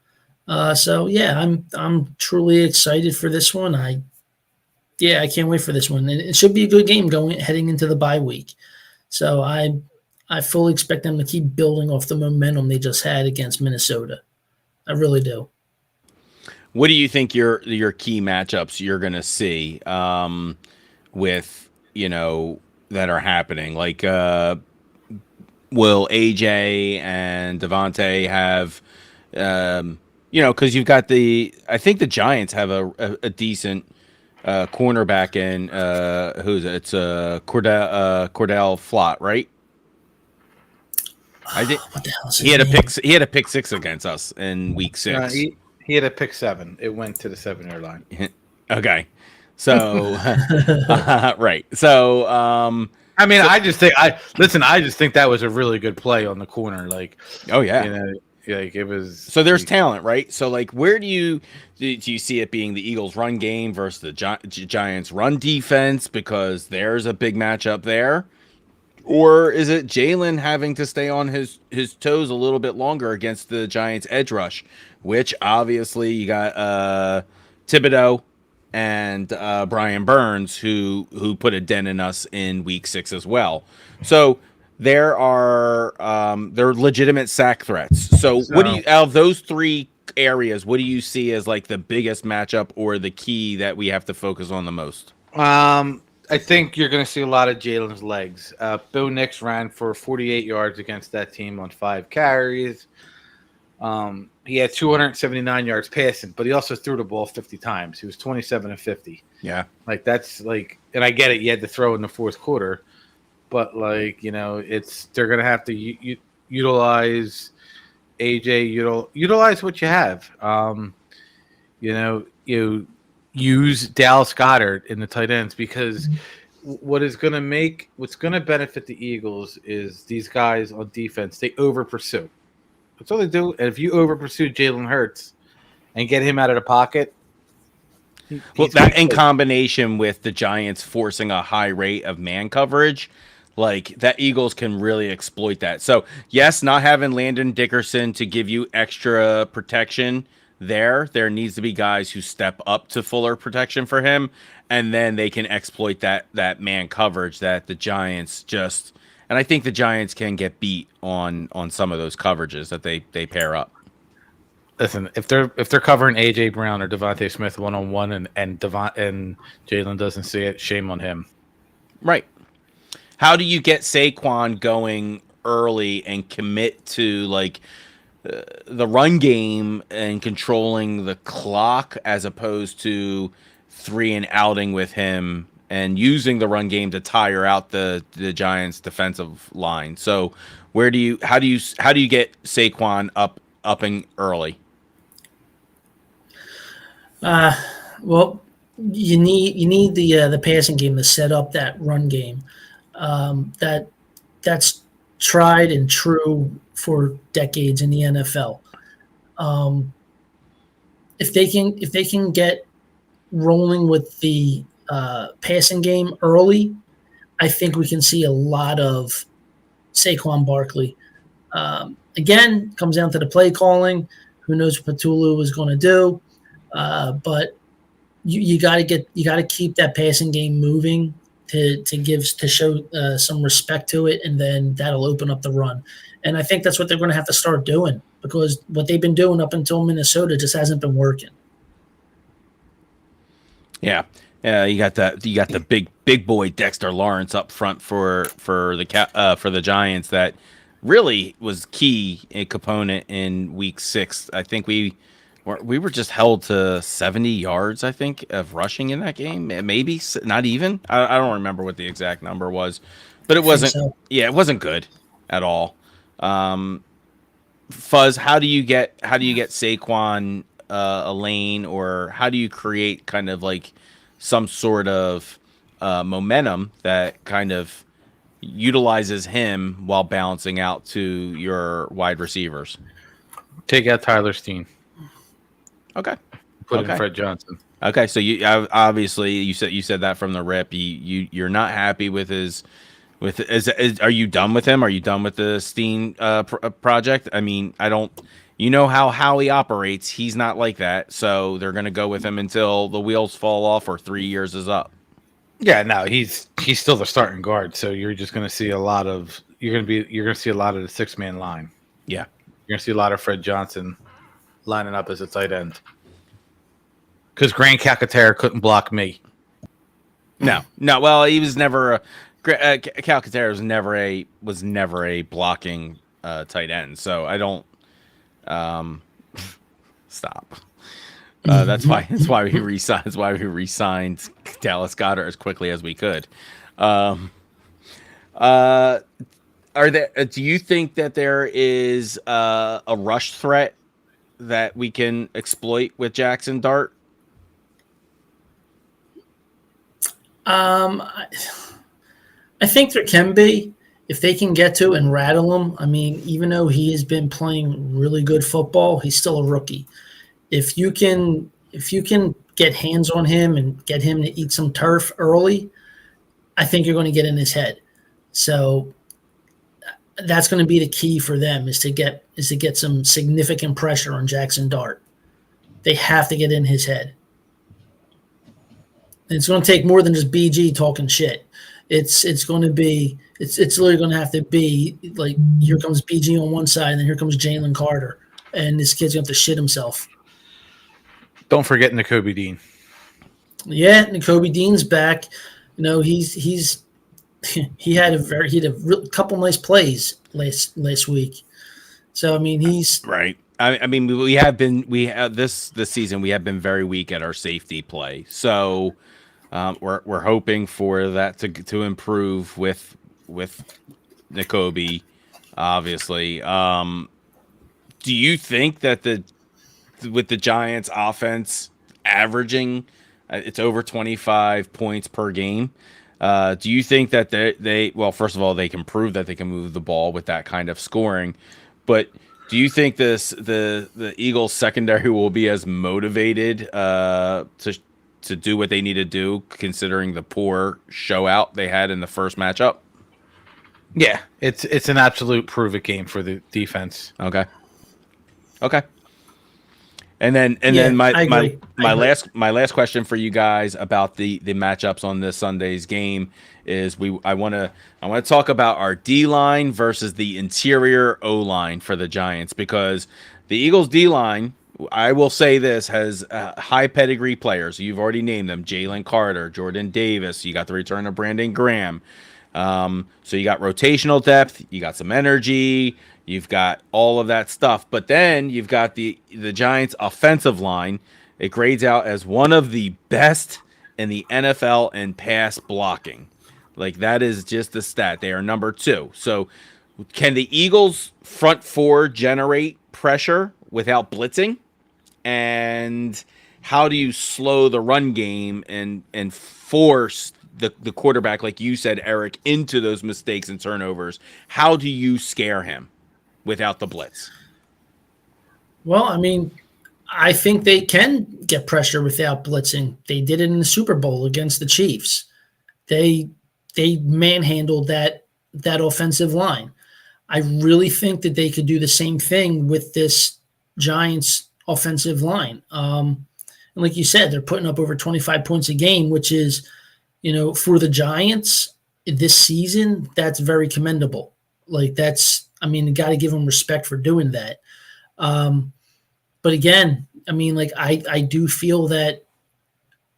So yeah, I'm truly excited for this one. I can't wait for this one. And it should be a good game heading into the bye week. So I fully expect them to keep building off the momentum they just had against Minnesota. I really do. What do you think your key matchups you're going to see with, that are happening? Like, will AJ and Devontae have, because you've got I think the Giants have a decent cornerback in, who's it? It's Cordell Flott, right? I think What the hell is he his had name? he had a pick 6 against us in week 6. He had a pick 7. It went to the 7-yard line. Okay. So right. So I mean, I just think that was a really good play on the corner. Like, oh yeah. Like it was. So there's talent, right? So like, where do you see it being the Eagles' run game versus the Giants' run defense? Because there's a big matchup there. Or is it Jalen having to stay on his toes a little bit longer against the Giants' edge rush, which obviously you got Thibodeau and Brian Burns who put a dent in us in week 6 as well. So there are legitimate sack threats. So what do you, out of those 3 areas, what do you see as like the biggest matchup or the key that we have to focus on the most? I think you're going to see a lot of Jalen's legs. Bill Nix ran for 48 yards against that team on 5 carries. He had 279 yards passing, but he also threw the ball 50 times. He was 27 of 50. Yeah. Like that's like, and I get it. You had to throw in the fourth quarter, but like, they're going to have to utilize AJ, utilize what you have. You use Dallas Goedert in the tight ends because what's going to benefit the Eagles is these guys on defense. They over pursue. That's all they do. And if you over pursue Jalen Hurts and get him out of the pocket, that in combination with the Giants forcing a high rate of man coverage, like that Eagles can really exploit that. So yes, not having Landon Dickerson to give you extra protection. There needs to be guys who step up to fuller protection for him, and then they can exploit that man coverage that the Giants just. And I think the Giants can get beat on some of those coverages that they pair up. Listen, if they're covering AJ Brown or Devontae Smith 1-on-1 and Jalen doesn't see it, shame on him. Right. How do you get Saquon going early and commit to like the run game and controlling the clock as opposed to 3 and outing with him and using the run game to tire out the Giants defensive line? So how do you get Saquon upping early? Well, you need the passing game to set up that run game. That's tried and true for decades in the NFL. If they can get rolling with the passing game early, I think we can see a lot of Saquon Barkley. Again, comes down to the play calling. Who knows what Patulu is going to do? But you got to keep that passing game moving to show some respect to it, and then that'll open up the run. And I think that's what they're going to have to start doing because what they've been doing up until Minnesota just hasn't been working. Yeah. You got the big boy Dexter Lawrence up front for the Giants that really was key a component in week 6. I think we were just held to 70 yards, I think, of rushing in that game. Maybe not even. I don't remember what the exact number was, but it wasn't. So. Yeah, it wasn't good at all. Fuzz, how do you get Saquon a lane, or how do you create kind of like some sort of momentum that kind of utilizes him while balancing out to your wide receivers? Take out Tyler Steen. Okay. Put in Fred Johnson. Okay, so you obviously you said that from the rip. You're not happy with his are you done with him? Are you done with the Steen project? I mean, I don't. You know how Howie operates. He's not like that. So they're going to go with him until the wheels fall off or 3 years is up. Yeah, no, he's still the starting guard. So you're just going to see a lot of you're going to see a lot of the 6-man line. Yeah, you're going to see a lot of Fred Johnson lining up as a tight end. Because Grant Calcaterra couldn't block me. No. Well, he was never Calcaterra was never a blocking tight end. So I don't stop. That's why we re-signed Dallas Goedert as quickly as we could. Do you think that there is a rush threat that we can exploit with Jackson Dart? I think there can be if they can get to and rattle him. I mean, even though he has been playing really good football, he's still a rookie. If you can get hands on him and get him to eat some turf early, I think you're going to get in his head. So that's going to be the key for them is to get some significant pressure on Jackson Dart. They have to get in his head. And it's going to take more than just BG talking shit. It's literally going to have to be like, here comes BG on one side, and then here comes Jalen Carter, and this kid's going to have to shit himself. Don't forget Nakobe Dean. Yeah, Nakobe Dean's back. You know, he had a couple nice plays last week. So I mean, he's right. I mean, this season we have been very weak at our safety play. So we're hoping for that to improve with Nakobe, obviously. Do you think that with the Giants offense averaging it's over 25 points per game, do you think that they first of all, they can prove that they can move the ball with that kind of scoring, but do you think the Eagles secondary will be as motivated to do what they need to do, considering the poor show out they had in the first matchup? Yeah, it's an absolute prove it game for the defense. Okay. And then my last question for you guys about the matchups on this Sunday's game is I want to talk about our D line versus the interior O line for the Giants, because the Eagles D line, I will say this, has high pedigree players. You've already named them: Jalen Carter, Jordan Davis. You got the return of Brandon Graham. So you got rotational depth. You got some energy. You've got all of that stuff. But then you've got the Giants offensive line. It grades out as one of the best in the NFL in pass blocking. Like, that is just the stat. They are number 2. So can the Eagles front four generate pressure without blitzing? And how do you slow the run game and force the quarterback, like you said, Eric, into those mistakes and turnovers? How do you scare him without the blitz? Well, I mean, I think they can get pressure without blitzing. They did it in the Super Bowl against the Chiefs. They manhandled that offensive line. I really think that they could do the same thing with this Giants offensive line. And like you said, they're putting up over 25 points a game, which is, you know, for the Giants this season, that's very commendable. Like, you got to give them respect for doing that. But again, I mean, like, I do feel that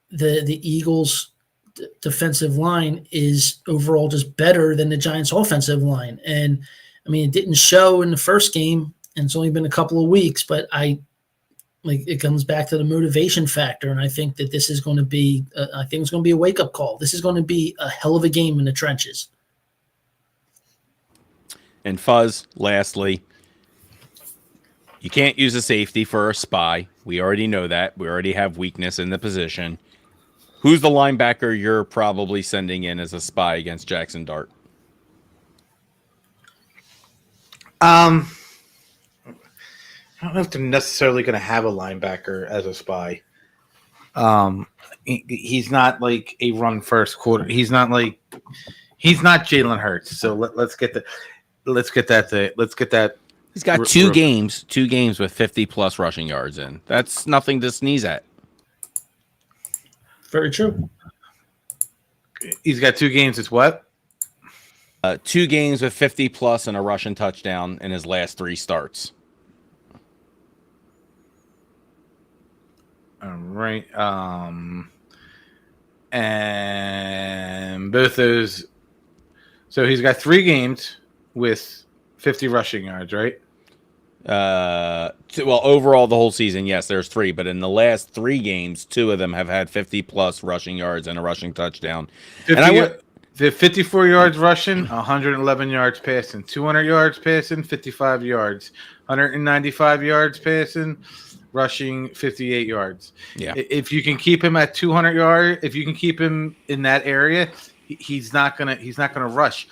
the Eagles defensive line is overall just better than the Giants offensive line. And I mean, it didn't show in the first game, and it's only been a couple of weeks, but it comes back to the motivation factor. And I think that this is going to be, a wake-up call. This is going to be a hell of a game in the trenches. And Fuzz, lastly, you can't use a safety for a spy. We already know that. We already have weakness in the position. Who's the linebacker you're probably sending in as a spy against Jackson Dart? I don't know if they're necessarily going to have a linebacker as a spy. He's not like a run first quarter. He's not Jalen Hurts. So let's get that. He's got two games with 50 plus rushing yards in. That's nothing to sneeze at. Very true. He's got 2 games. It's what? 2 games with 50 plus and a rushing touchdown in his last 3 starts. All right. And both those. So he's got 3 games with 50 rushing yards, right? Well, overall the whole season, yes, there's 3, but in the last 3 games, 2 of them have had 50 plus rushing yards and a rushing touchdown. 54 yards rushing, 111 yards passing, 200 yards passing, 55 yards, 195 yards passing, rushing 58 yards. Yeah. If you can keep him at 200 yards, if you can keep him in that area, he's not gonna rush.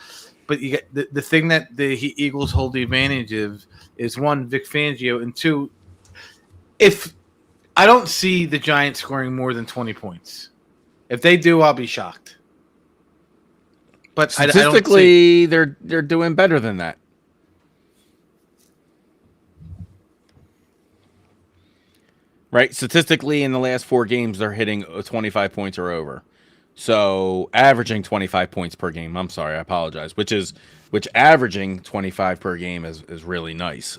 But you get the thing that the Eagles hold the advantage of is 1, Vic Fangio, and 2, if I don't see the Giants scoring more than 20 points. If they do, I'll be shocked. But statistically, they're doing better than that. Right? Statistically, in the last 4 games, they're hitting 25 points or over. So averaging 25 points per game. I'm sorry, I apologize. Which averaging 25 per game is really nice.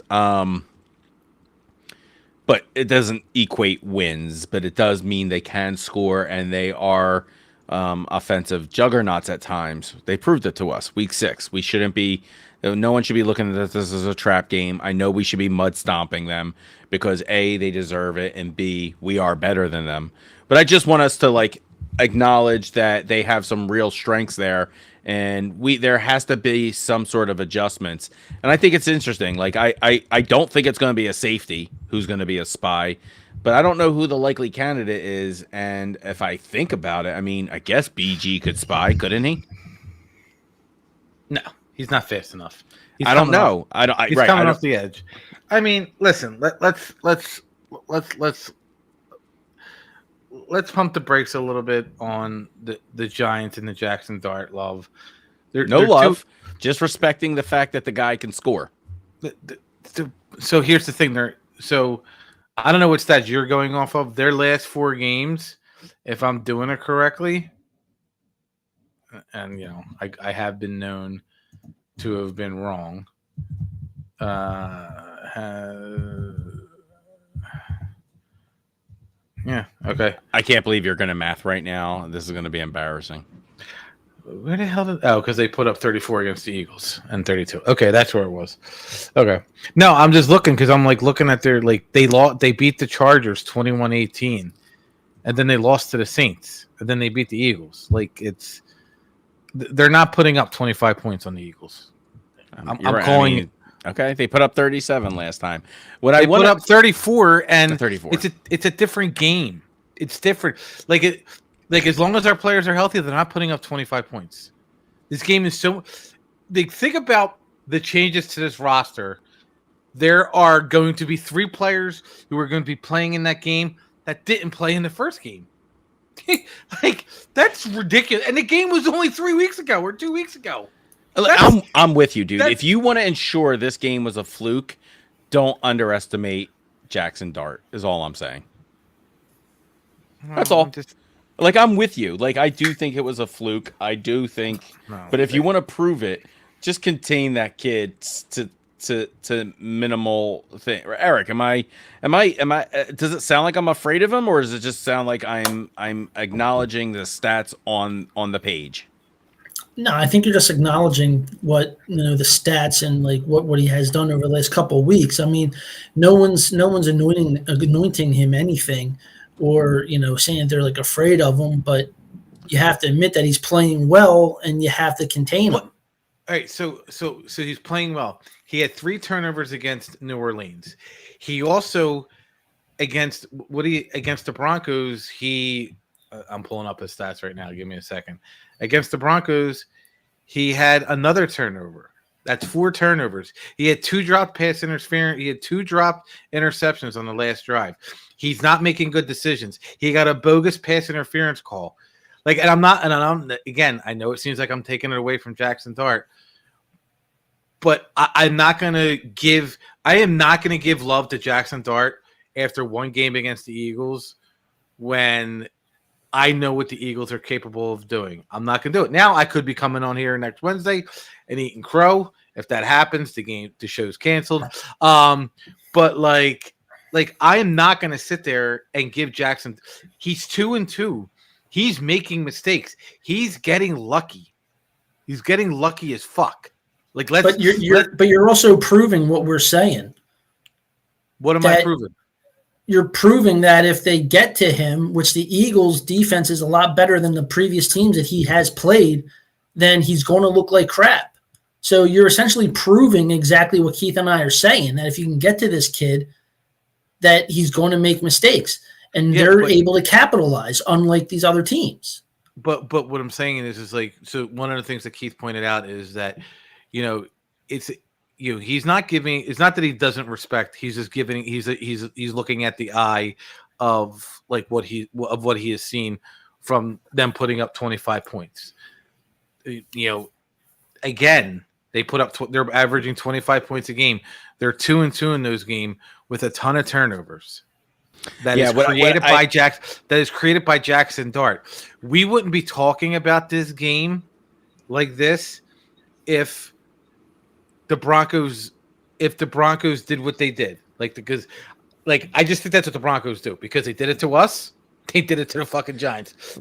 But it doesn't equate wins, but it does mean they can score, and they are offensive juggernauts at times. They proved it to us. Week 6. We shouldn't be. No one should be looking at this as a trap game. I know we should be mud stomping them because A, they deserve it, and B, we are better than them. But I just want us to acknowledge that they have some real strengths there, and there has to be some sort of adjustments. And I think it's interesting. I don't think it's going to be a safety who's going to be a spy, but I don't know who the likely candidate is. And if I think about it, I mean, I guess BG could spy, couldn't he? No, he's not fast enough. I don't know. He's coming off the edge. I mean, listen. Let's pump the brakes a little bit on the Giants and the Jackson Dart love. They're love, just respecting the fact that the guy can score. So here's the thing. So I don't know what stats you're going off of. Their last 4 games, if I'm doing it correctly, and I have been known to have been wrong. Yeah. Okay. I can't believe you're going to math right now. This is going to be embarrassing. Where the hell did? Oh, because they put up 34 against the Eagles and 32. Okay, that's where it was. Okay. No, I'm just looking because I'm looking at their they beat the Chargers 21-18, and then they lost to the Saints, and then they beat the Eagles. They're not putting up 25 points on the Eagles. I'm calling it. Okay, they put up 37 last time. They put up 34, and 34. It's a different game. It's different. As long as our players are healthy, they're not putting up 25 points. This game is so. Think about the changes to this roster. There are going to be 3 players who are going to be playing in that game that didn't play in the first game. That's ridiculous. And the game was only 3 weeks ago or 2 weeks ago. I'm with you, dude. If you want to ensure this game was a fluke, don't underestimate Jackson Dart, is all I'm saying. That's all. I'm with you. I do think it was a fluke. I do think, but if you want to prove it, just contain that kid to minimal thing. Eric, am I? Does it sound like I'm afraid of him, or does it just sound like I'm acknowledging the stats on the page? No, I think you're just acknowledging what the stats and what he has done over the last couple of weeks. I mean, no one's anointing him anything, or saying they're afraid of him. But you have to admit that he's playing well, and you have to contain him. All right, so he's playing well. He had 3 turnovers against New Orleans. He also against the Broncos. I'm pulling up his stats right now. Give me a second. Against the Broncos, he had another turnover. That's 4 turnovers. He had 2 dropped pass interference. He had 2 dropped interceptions on the last drive. He's not making good decisions. He got a bogus pass interference call. Like, and I'm again, I know it seems like I'm taking it away from Jackson Dart, but I am not going to give love to Jackson Dart after one game against the Eagles when I know what the Eagles are capable of doing. I'm not going to do it. Now I could be coming on here next Wednesday and eating crow. If that happens, the show's canceled. But like I am not going to sit there and give Jackson. He's 2-2. He's making mistakes. He's getting lucky. He's getting lucky as fuck. Like but you're also proving what we're saying. What am I proving? You're proving that if they get to him, which the Eagles' defense is a lot better than the previous teams that he has played, then he's going to look like crap. So you're essentially proving exactly what Keith and I are saying, that if you can get to this kid, that he's going to make mistakes. And they're able to capitalize, unlike these other teams. But what I'm saying is like, so one of the things that Keith pointed out is that, he's not giving. It's not that he doesn't respect. He's just giving. He's looking at the eye of like what he has seen from them putting up 25 points. Again, they put up. They're averaging 25 points a game. They're 2-2 in those games with a ton of turnovers. That is created by Jackson Dart. We wouldn't be talking about this game like this if the Broncos did what they did. Because I just think that's what the Broncos do, because they did it to us. They did it to the fucking Giants.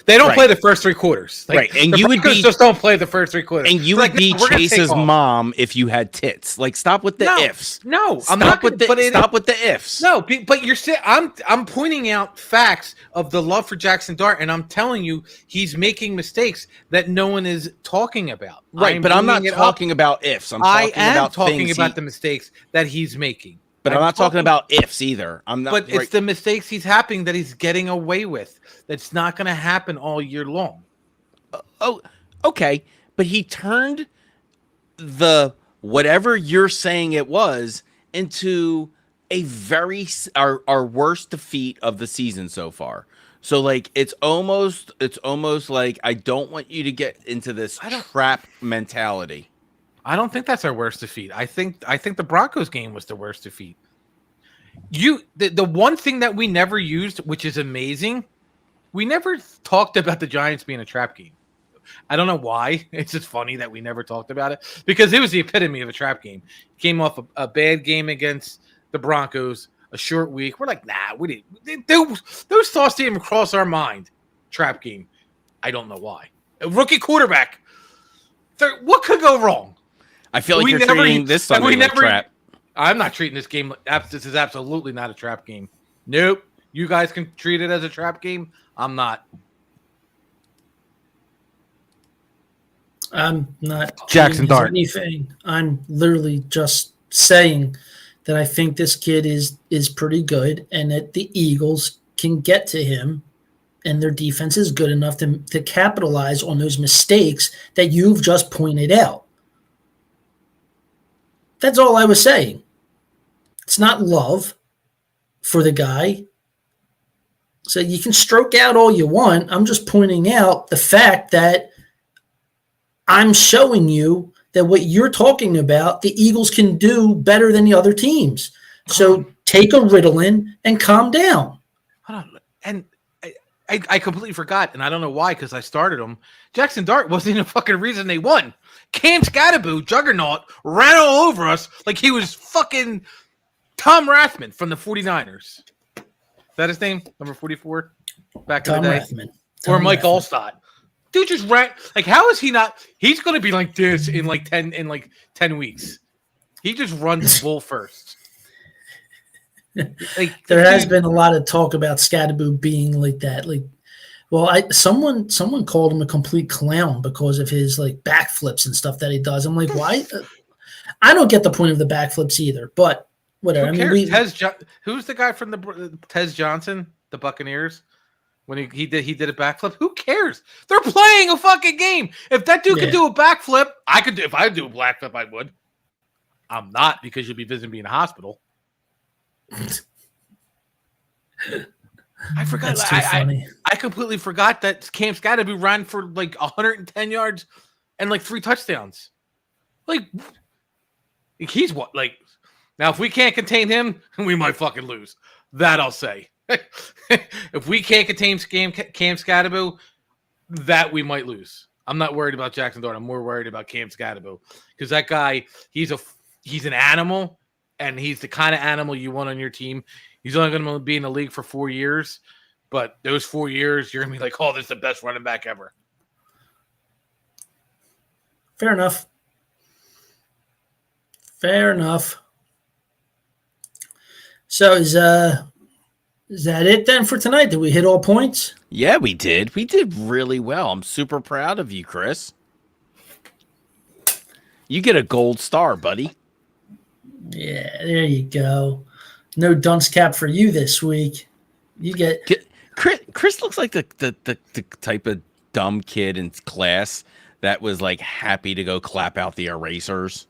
They don't play the first 3 quarters. Right. And you would just don't play the first 3 quarters. And you would be Chase's mom if you had tits. Like, stop with the ifs. No, stop with the ifs. No, but you're saying I'm pointing out facts of the love for Jackson Dart, and I'm telling you he's making mistakes that no one is talking about. Right, but I'm not talking about ifs. I am talking about the mistakes that he's making. But I'm not talking about ifs either. I'm not. But it's the mistakes he's happening that he's getting away with. That's not going to happen all year long. Oh, okay. But he turned the whatever you're saying it was into a our worst defeat of the season so far. So like it's almost like I don't want you to get into this trap mentality. I don't think that's our worst defeat. I think the Broncos game was the worst defeat. The one thing that we never used, which is amazing, we never talked about the Giants being a trap game. I don't know why. It's just funny that we never talked about it, because it was the epitome of a trap game. Came off a bad game against the Broncos, a short week. We're like, nah, we didn't. Those thoughts didn't even cross our mind. Trap game. I don't know why. A rookie quarterback. What could go wrong? I feel like you're treating this Sunday like a trap. I'm not treating this game. This is absolutely not a trap game. Nope. You guys can treat it as a trap game. I'm not. I'm not Jackson Dart. Anything. I'm literally just saying that I think this kid is pretty good, and that the Eagles can get to him, and their defense is good enough to capitalize on those mistakes that you've just pointed out. That's all I was saying. It's not love for the guy. So you can stroke out all you want. I'm just pointing out the fact that I'm showing you that what you're talking about, the Eagles can do better than the other teams. So take a Ritalin and calm down. Hold on. And I completely forgot, and I don't know why, because I started them. Jackson Dart wasn't even a fucking reason they won. Cam Scatterboo, Juggernaut, ran all over us like he was fucking Tom Rathman from the 49ers. Is that his name? Number 44? Back in the day? Or Mike Allstott. Dude just ran. Like, how is he not? He's going to be like this in like 10 weeks. He just runs bull first. Like, there has been a lot of talk about Scatterboo being like that. Like, well, someone called him a complete clown because of his like backflips and stuff that he does. I'm like, why? I don't get the point of the backflips either. But whatever. Who cares? Who's the guy from the Tez Johnson, the Buccaneers? when he did a backflip. Who cares? They're playing a fucking game. If that dude could do a backflip, I could do. If I do a backflip, I would. I'm not, because you'll be visiting me in a hospital. I forgot. That's too funny. I completely forgot that Cam Scatterby ran for like 110 yards and like 3 touchdowns. Like he's what? Like now, if we can't contain him, we might fucking lose. That I'll say. If we can't contain Cam Scatterby, that we might lose. I'm not worried about Jackson Dart. I'm more worried about Cam Scatterby, because that guy, he's an animal, and he's the kind of animal you want on your team. He's only going to be in the league for 4 years, but those 4 years, you're going to be like, oh, this is the best running back ever. Fair enough. So is that it then for tonight? Did we hit all points? Yeah, we did. We did really well. I'm super proud of you, Chris. You get a gold star, buddy. Yeah, there you go. No dunce cap for you this week. You get Chris looks like the type of dumb kid in class that was like happy to go clap out the erasers.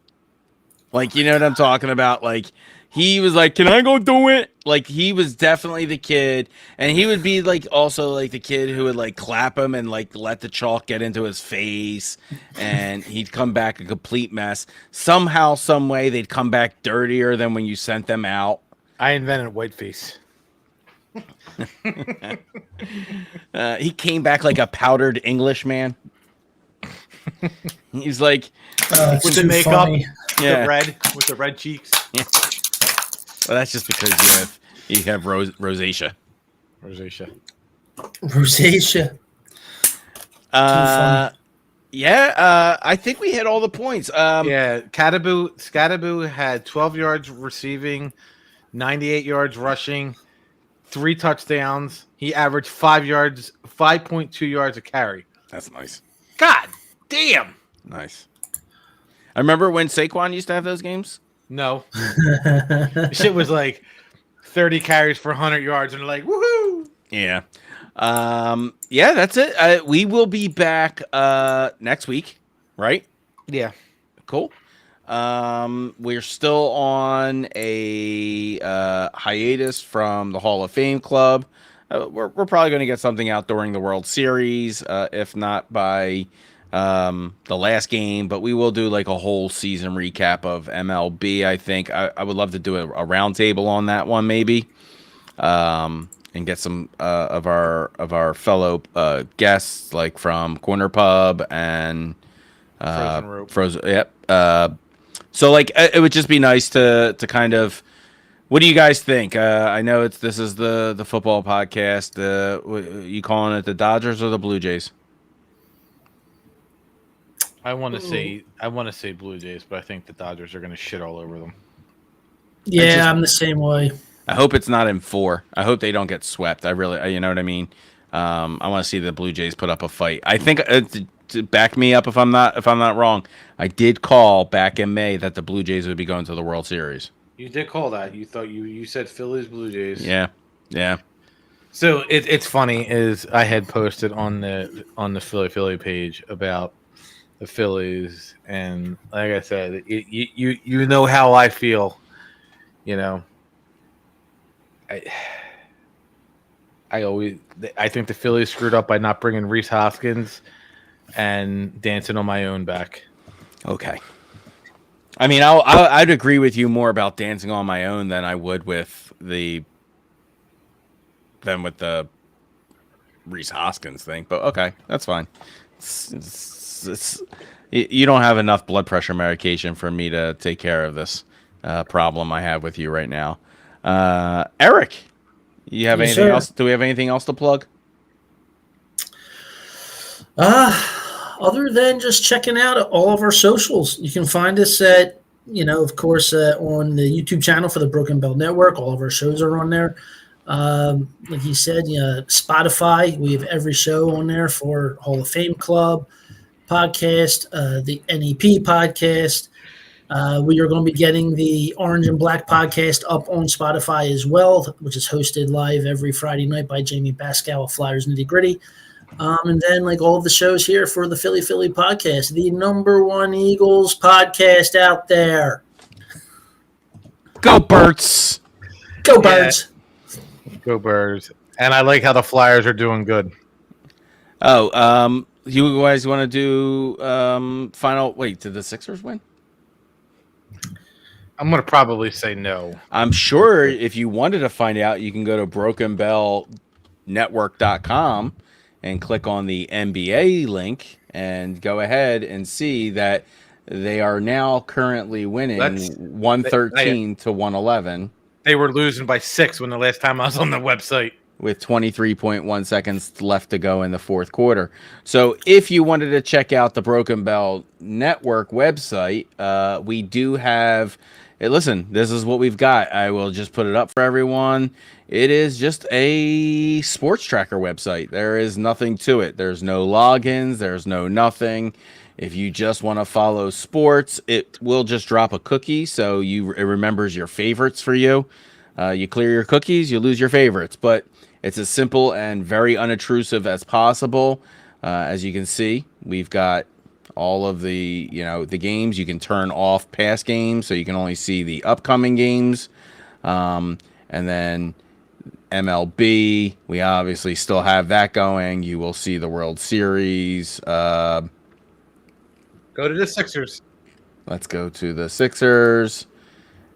Like, you know what I'm talking about? Like, he was like, can I go do it? Like, he was definitely the kid. And he would be like also like the kid who would like clap him and like let the chalk get into his face. And he'd come back a complete mess. Somehow, some way, they'd come back dirtier than when you sent them out. I invented whiteface. He came back like a powdered Englishman. He's like, with the makeup, yeah, with the red cheeks. Yeah. Well, that's just because you have rosacea. Rosacea. Yeah. I think we hit all the points. Yeah, Scatterby had 12 yards receiving, 98 yards rushing, 3 touchdowns. He averaged 5.2 yards a carry. That's nice. God damn. Nice. I remember when Saquon used to have those games. No. Shit was like 30 carries for 100 yards, and they're like, woohoo! Yeah. Yeah, that's it. We will be back next week, right? Yeah. Cool. We're still on a hiatus from the Hall of Fame Club. We're probably going to get something out during the World Series, if not by the last game, but we will do like a whole season recap of MLB. I think I would love to do a roundtable on that one, maybe, and get some of our fellow guests, like from Corner Pub and Frozen Rope. Yep. So like it would just be nice to kind of. What do you guys think? I know this is the football podcast. You calling it the Dodgers or the Blue Jays? I want to say Blue Jays, but I think the Dodgers are going to shit all over them. Yeah, I'm the same way. I hope it's not in 4. I hope they don't get swept. I really, you know what I mean. I want to see the Blue Jays put up a fight. I think to back me up if I'm not wrong. I did call back in May that the Blue Jays would be going to the World Series. You did call that. You thought you said Phillies, Blue Jays. Yeah. So it's funny is I had posted on the Philly page about the Phillies, and like I said, you know how I feel. You know, I think the Phillies screwed up by not bringing Rhys Hoskins and dancing on my own back. Okay. I mean, I'd agree with you more about dancing on my own than I would with the Rhys Hoskins thing. But okay, that's fine. You don't have enough blood pressure medication for me to take care of this problem I have with you right now. Eric, you have anything else? Do we have anything else to plug? Other than just checking out all of our socials, you can find us at, of course, on the YouTube channel for the Broken Bell Network. All of our shows are on there. Like you said, Spotify, we have every show on there for Hall of Fame Club podcast, the NEP podcast, We are going to be getting the Orange and Black podcast up on Spotify as well, which is hosted live every Friday night by Jamie Pascal of Flyers Nitty Gritty. And then, like all of the shows here for the Philly podcast, the #1 Eagles podcast out there. Go Birds! Go Birds! Go Birds. And I like how the Flyers are doing good. Oh, you guys want to do final? Wait, did the Sixers win? I'm going to probably say no. I'm sure if you wanted to find out, you can go to brokenbellnetwork.com and click on the NBA link and go ahead and see that they are now currently winning 113 to 111 They were losing by 6 when the last time I was on the website. with 23.1 seconds left to go in the fourth quarter. So if you wanted to check out the Broken Bell Network website, we do have... Hey, listen, this is what we've got. I will just put it up for everyone. It is just a sports tracker website. There is nothing to it. There's no logins. There's no nothing. If you just want to follow sports, it will just drop a cookie, so it remembers your favorites for you. You clear your cookies, you lose your favorites. But it's as simple and very unobtrusive as possible. As you can see, we've got all of the games. You can turn off past games, so you can only see the upcoming games. And then MLB, we obviously still have that going. You will see the World Series. Go to the Sixers. Let's go to the Sixers.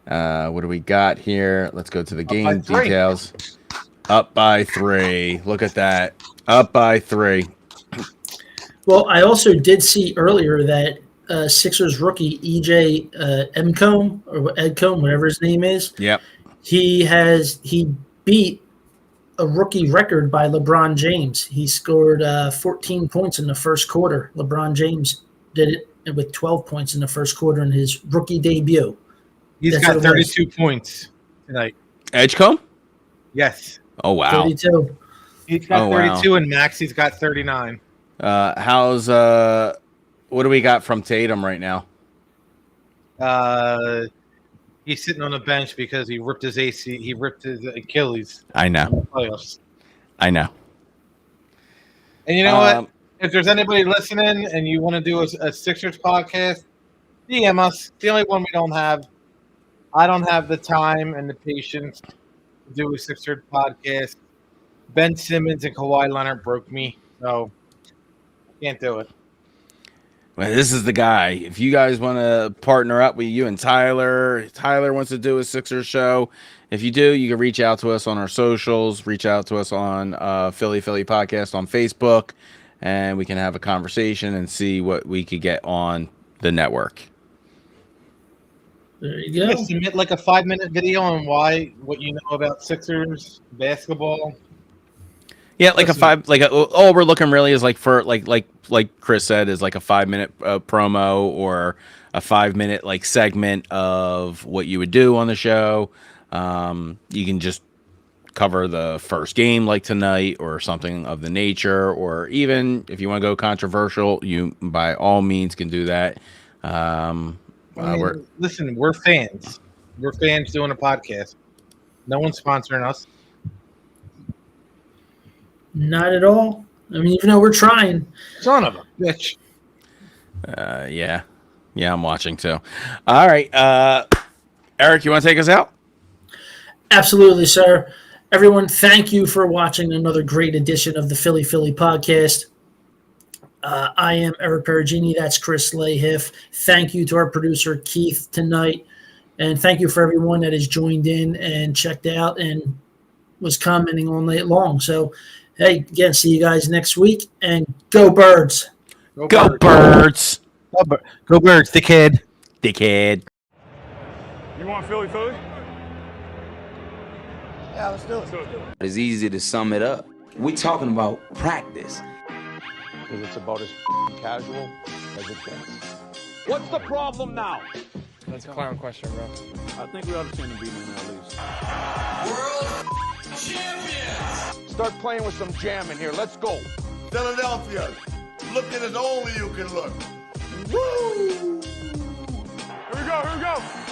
What do we got here? Let's go to the game details. Up by 3. Look at that. Up by 3. Well, I also did see earlier that Sixers rookie EJ Edcombe, or Edcombe, whatever his name is. Yep. He beat a rookie record by LeBron James. He scored 14 points in the first quarter. LeBron James did it with 12 points in the first quarter in his rookie debut. He's got 32 points tonight. Edgecombe? Yes. Oh, wow. 32. He's got 32, wow. And Maxi's got 39. How's what do we got from Tatum right now? He's sitting on the bench because he ripped his AC. He ripped his Achilles. I know. Playoffs. I know. And you know what? If there's anybody listening and you want to do a Sixers podcast, DM us. The only one we don't have. I don't have the time and the patience to do a Sixers podcast. Ben Simmons and Kawhi Leonard broke me, so I can't do it. Well, this is the guy. If you guys want to partner up with you and Tyler wants to do a Sixers show. If you do, you can reach out to us on our socials. Reach out to us on Philly Podcast on Facebook, and we can have a conversation and see what we could get on the network. There you go. Yeah, submit like a 5-minute video on what you know about Sixers basketball. Yeah, like all we're looking really is like for like Chris said is like a 5-minute promo or a 5-minute like segment of what you would do on the show. You can just cover the first game like tonight or something of the nature, or even if you want to go controversial, you by all means can do that. Listen, we're fans. We're fans doing a podcast. No one's sponsoring us. Not at all. I mean, even though we're trying. Son of a bitch. Yeah, I'm watching too. All right, Eric, you want to take us out? Absolutely, sir. Everyone, thank you for watching another great edition of the Philly podcast. I am Eric Perugini. That's Chris Lahiff. Thank you to our producer, Keith, tonight. And thank you for everyone that has joined in and checked out and was commenting all night long. So, hey, again, see you guys next week. And go Birds. Go Birds. Go Birds, dickhead. Dickhead. You want Philly? Yeah, let's do it. It's easy to sum it up. We talking about practice. Because it's about as casual as it gets. What's the problem now? That's a clown question, bro. I think we ought to send him beating in at least. World champions! Start playing with some jam in here. Let's go. Philadelphia, looking as only you can look. Woo! Here we go. go, here we go.